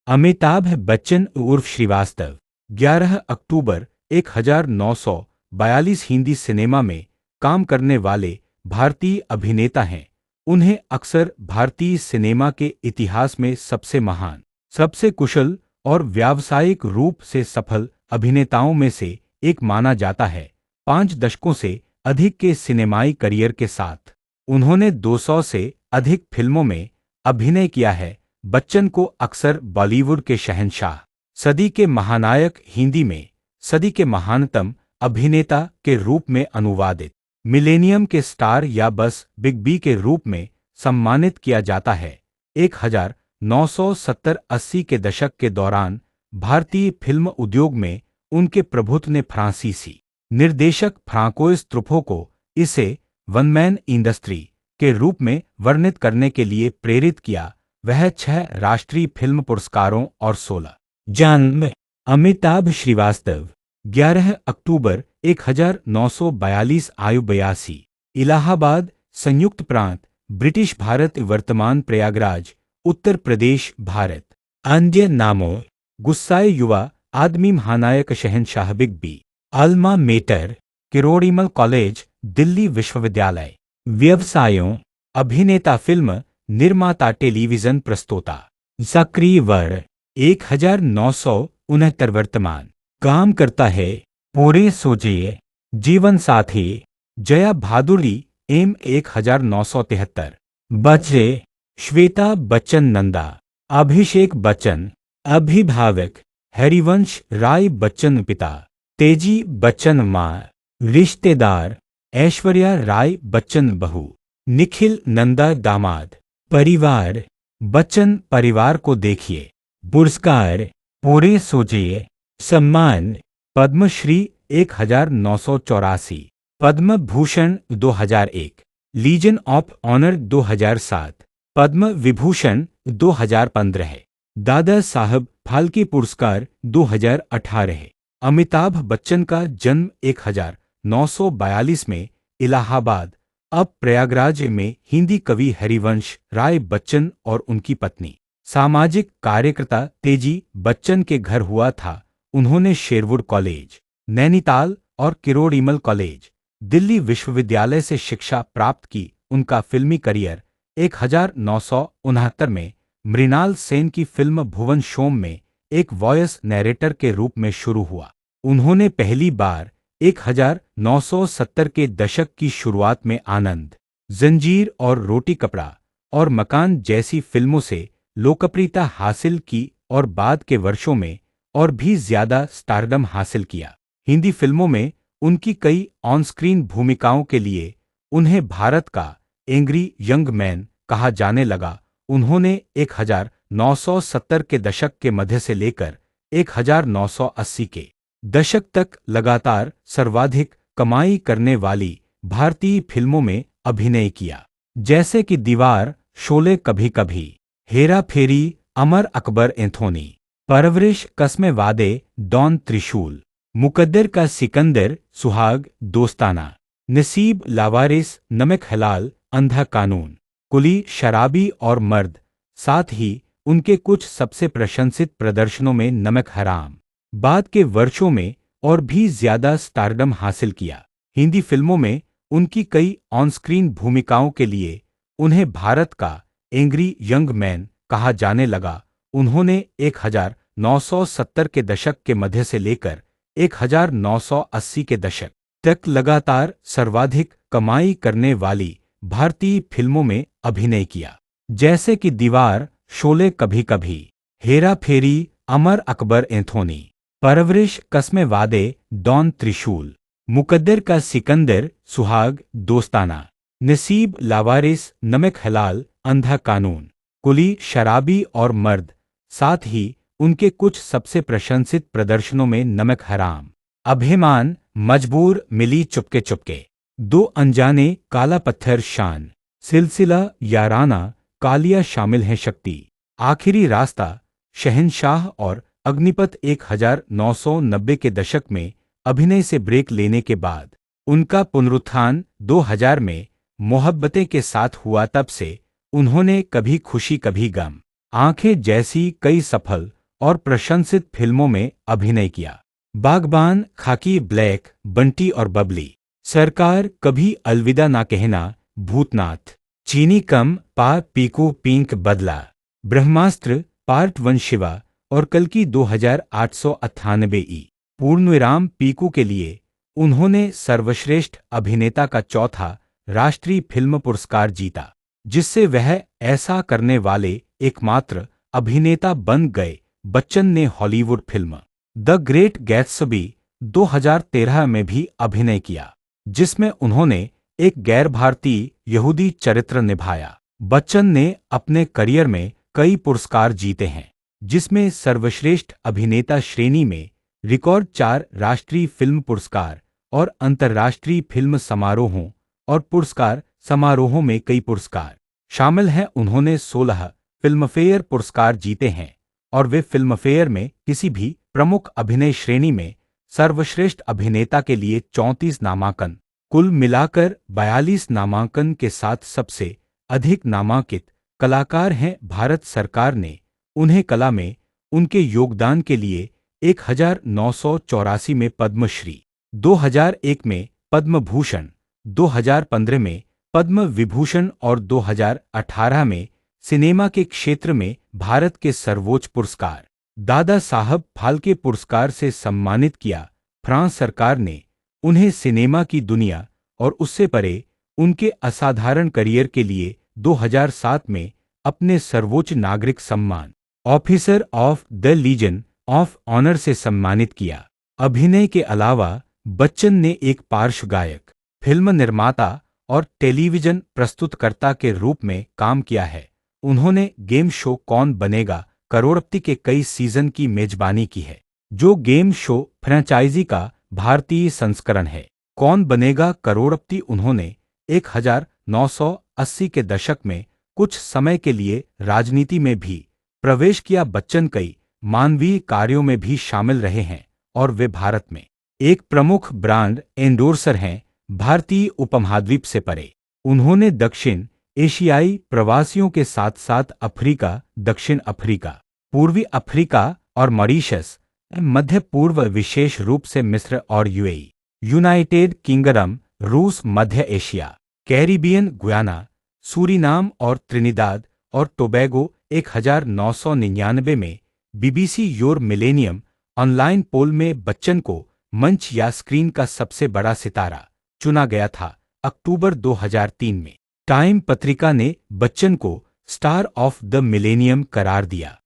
अमिताभ बच्चन उर्फ श्रीवास्तव 11 अक्टूबर 1942 हिंदी सिनेमा में काम करने वाले भारतीय अभिनेता हैं। उन्हें अक्सर भारतीय सिनेमा के इतिहास में सबसे महान, सबसे कुशल और व्यावसायिक रूप से सफल अभिनेताओं में से एक माना जाता है। 5 दशकों से अधिक के सिनेमाई करियर के साथ उन्होंने 200 से अधिक फिल्मों में अभिनय किया है। बच्चन को अक्सर बॉलीवुड के शहंशाह, सदी के महानायक, हिंदी में सदी के महानतम अभिनेता के रूप में अनुवादित, मिलेनियम के स्टार या बस बिग बी के रूप में सम्मानित किया जाता है। 1970-80 के दशक के दौरान भारतीय फिल्म उद्योग में उनके प्रभुत्व ने फ्रांसीसी निर्देशक फ्रांकोइस ट्रुफो को इसे वन मैन इंडस्ट्री के रूप में वर्णित करने के लिए प्रेरित किया। वह 6 राष्ट्रीय फिल्म पुरस्कारों और 16 जन्म। अमिताभ श्रीवास्तव 11 अक्टूबर 1942, आयु 82, इलाहाबाद, संयुक्त प्रांत, ब्रिटिश भारत, वर्तमान प्रयागराज, उत्तर प्रदेश, भारत। अन्य नामों: गुस्साए युवा आदमी, महानायक, शहंशाह, big B, alma mater, Kirorimal college, Delhi विश्वविद्यालय। व्यवसायों: अभिनेता, फिल्म निर्माता, टेलीविजन प्रस्तोता। सक्रिय वर्ष 1969, वर्तमान काम करता है। पूरे सोचिए, जीवन साथी जया भादुरी, एम 1973। बच्चे: श्वेता बच्चन, नंदा, अभिषेक बच्चन, अभिभावक, हरिवंश राय बच्चन, पिता, तेजी बच्चन, मां। रिश्तेदार: ऐश्वर्या राय बच्चन, बहू, निखिल नंदा, दामाद। परिवार: बच्चन परिवार को देखिए। पुरस्कार: पूरे सोचिए। सम्मान: Padmashri 1984, Padma Bhushan 2001, legion of honour 2007, Padma Vibhushan 2015 है, दादा साहब फाल्के पुरस्कार 2018 है। अमिताभ बच्चन का जन्म 1942 में इलाहाबाद, अब प्रयागराज में हिंदी कवि हरिवंश राय बच्चन और उनकी पत्नी, सामाजिक कार्यकर्ता तेजी बच्चन के घर हुआ था। उन्होंने शेरवुड कॉलेज, नैनीताल और किरोड़ीमल कॉलेज, दिल्ली विश्वविद्यालय से शिक्षा प्राप्त की। उनका फिल्मी करियर 1969 में मृणाल सेन की फिल्म भुवन शोम में एक वॉयस नैरेटर के रूप में शुरू हुआ। उन्होंने पहली बार 1970 के दशक की शुरुआत में आनंद, जंजीर और रोटी कपड़ा और मकान जैसी फिल्मों से लोकप्रियता हासिल की और बाद के वर्षों में और भी ज्यादा स्टारडम हासिल किया। हिंदी फिल्मों में उनकी कई ऑन स्क्रीन भूमिकाओं के लिए उन्हें भारत का एंग्री यंग मैन कहा जाने लगा। उन्होंने 1970 के दशक के मध्य से लेकर 1980 के दशक तक लगातार सर्वाधिक कमाई करने वाली भारतीय फिल्मों में अभिनय किया, जैसे कि दीवार, शोले, कभी कभी, हेरा फेरी, अमर अकबर एंथोनी, परवरिश, कस्मे वादे, डॉन, त्रिशूल, मुकद्दर का सिकंदर, सुहाग, दोस्ताना, नसीब, लावारिस, नमक हलाल, अंधा कानून, कुली, शराबी और मर्द। साथ ही उनके कुछ सबसे प्रशंसित प्रदर्शनों में नमक हराम। बाद के वर्षों में और भी ज्यादा स्टारडम हासिल किया। हिंदी फिल्मों में उनकी कई ऑन स्क्रीन भूमिकाओं के लिए उन्हें भारत का एंग्री यंग मैन कहा जाने लगा। उन्होंने 1970 के दशक के मध्य से लेकर 1980 के दशक तक लगातार सर्वाधिक कमाई करने वाली भारतीय फिल्मों में अभिनय किया, जैसे कि दीवार, शोले, कभी कभी, हेरा फेरी, अमर अकबर एंथोनी, परवरिश, कस्मे वादे, डॉन, त्रिशूल, मुकद्दर का सिकंदर, सुहाग, दोस्ताना, नसीब, लावारिस, नमक हलाल, अंधा कानून, कुली, शराबी और मर्द। साथ ही उनके कुछ सबसे प्रशंसित प्रदर्शनों में नमक हराम, अभिमान, मजबूर, मिली चुपके चुपके, दो अनजाने, काला पत्थर, शान, सिलसिला, याराना, कालिया शामिल हैं, शक्ति, आखिरी रास्ता, शहंशाह और अग्निपथ। 1990 के दशक में अभिनय से ब्रेक लेने के बाद उनका पुनरुत्थान 2000 में मोहब्बतें के साथ हुआ। तब से उन्होंने कभी खुशी कभी गम, आंखें जैसी कई सफल और प्रशंसित फिल्मों में अभिनय किया। बागबान, खाकी, ब्लैक, बंटी और बबली, सरकार, कभी अलविदा ना कहना, भूतनाथ, चीनी कम, पा, पीकू, पिंक, बदला, ब्रह्मास्त्र, पार्ट 1, शिवा और कल्कि 2898 पूर्णविराम। पीकू के लिए उन्होंने सर्वश्रेष्ठ अभिनेता का चौथा राष्ट्रीय फिल्म पुरस्कार जीता, जिससे वह ऐसा करने वाले एकमात्र अभिनेता बन गए। बच्चन ने Hollywood film the great Gatsby 2013 में भी अभिनय किया, जिसमें उन्होंने एक गैर भारतीय यहूदी चरित्र निभाया। बच्चन ने अपने करियर में कई पुरस्कार जीते हैं, जिसमें सर्वश्रेष्ठ अभिनेता श्रेणी में रिकॉर्ड 4 राष्ट्रीय फिल्म पुरस्कार और अंतर्राष्ट्रीय फिल्म समारोहों और पुरस्कार समारोहों में कई पुरस्कार शामिल हैं। उन्होंने 16 फिल्मफेयर पुरस्कार जीते हैं और वे फिल्मफेयर में किसी भी प्रमुख अभिनय श्रेणी में सर्वश्रेष्ठ अभिनेता के लिए 34 नामांकन, कुल मिलाकर 42 नामांकन के साथ सबसे अधिक नामांकित कलाकार हैं। भारत सरकार ने उन्हें कला में उनके योगदान के लिए 1984 में पद्मश्री, 2001 में पद्म भूषण, 2015 में पद्म विभूषण और 2018 में सिनेमा के क्षेत्र में भारत के सर्वोच्च पुरस्कार दादा साहब फाल्के पुरस्कार से सम्मानित किया। फ्रांस सरकार ने उन्हें सिनेमा की दुनिया और उससे परे उनके असाधारण करियर के लिए 2007 में अपने सर्वोच्च नागरिक सम्मान officer of the Legion of Honour से सम्मानित किया। अभिनय के अलावा बच्चन ने एक पार्श्व गायक, फिल्म निर्माता और टेलीविजन प्रस्तुतकर्ता के रूप में काम किया है। उन्होंने गेम शो कौन बनेगा करोड़पति के कई सीजन की मेजबानी की है, जो गेम शो फ्रेंचाइजी का भारतीय संस्करण है। कौन बनेगा करोड़पति उन्होंने 1980 के दशक में कुछ समय के लिए राजनीति में भी प्रवेश किया। बच्चन कई मानवीय कार्यों में भी शामिल रहे हैं और वे भारत में एक प्रमुख ब्रांड एंडोर्सर हैं। भारतीय उपमहाद्वीप से परे उन्होंने दक्षिण एशियाई प्रवासियों के साथ साथ अफ्रीका, दक्षिण अफ्रीका, पूर्वी अफ्रीका और मॉरीशस, मध्य पूर्व, विशेष रूप से मिस्र और यूएई, यूनाइटेड किंगडम, रूस, मध्य एशिया, कैरिबियन, गुयाना, सूरीनाम और त्रिनिदाद और टोबैगो। 1999 में बीबीसी योर मिलेनियम ऑनलाइन पोल में बच्चन को मंच या स्क्रीन का सबसे बड़ा सितारा चुना गया था। अक्टूबर 2003 में टाइम पत्रिका ने बच्चन को स्टार ऑफ द मिलेनियम करार दिया।